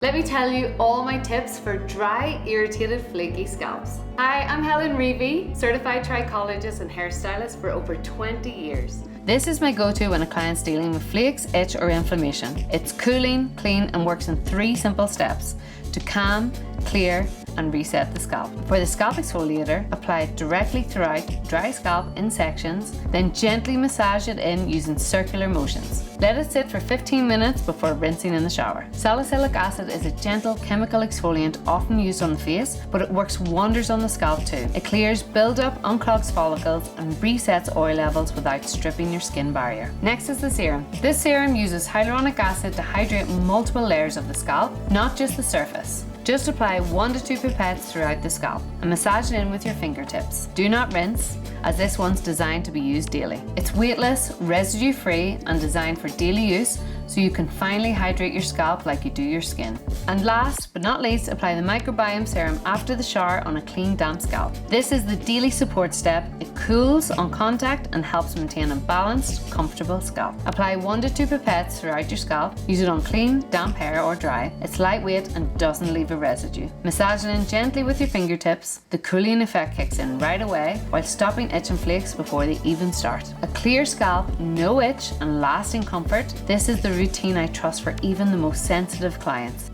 Let me tell you all my tips for dry, irritated, flaky scalps. Hi, I'm Helen Reavey, certified trichologist and hairstylist for over 20 years. This is my go-to when a client's dealing with flakes, itch or inflammation. It's cooling, clean and works in 3 simple steps to calm, clear and reset the scalp. For the scalp exfoliator, apply it directly throughout dry scalp in sections, then gently massage it in using circular motions. Let it sit for 15 minutes before rinsing in the shower. Salicylic acid is a gentle chemical exfoliant often used on the face, but it works wonders on the scalp too. It clears build-up, unclogs follicles and resets oil levels without stripping your skin barrier. Next is the serum. This serum uses hyaluronic acid to hydrate multiple layers of the scalp, not just the surface. Just apply 1 to 2 pipettes throughout the scalp and massage it in with your fingertips. Do not rinse, as this one's designed to be used daily. It's weightless, residue-free and designed for daily use, so you can finally hydrate your scalp like you do your skin. And last but not least, apply the microbiome serum after the shower on a clean, damp scalp. This is the daily support step. It cools on contact and helps maintain a balanced, comfortable scalp. Apply 1 to 2 pipettes throughout your scalp. Use it on clean, damp hair or dry. It's lightweight and doesn't leave a residue. Massage it in gently with your fingertips. The cooling effect kicks in right away while stopping itch and flakes before they even start. A clear scalp, no itch and lasting comfort. This is the routine I trust for even the most sensitive clients.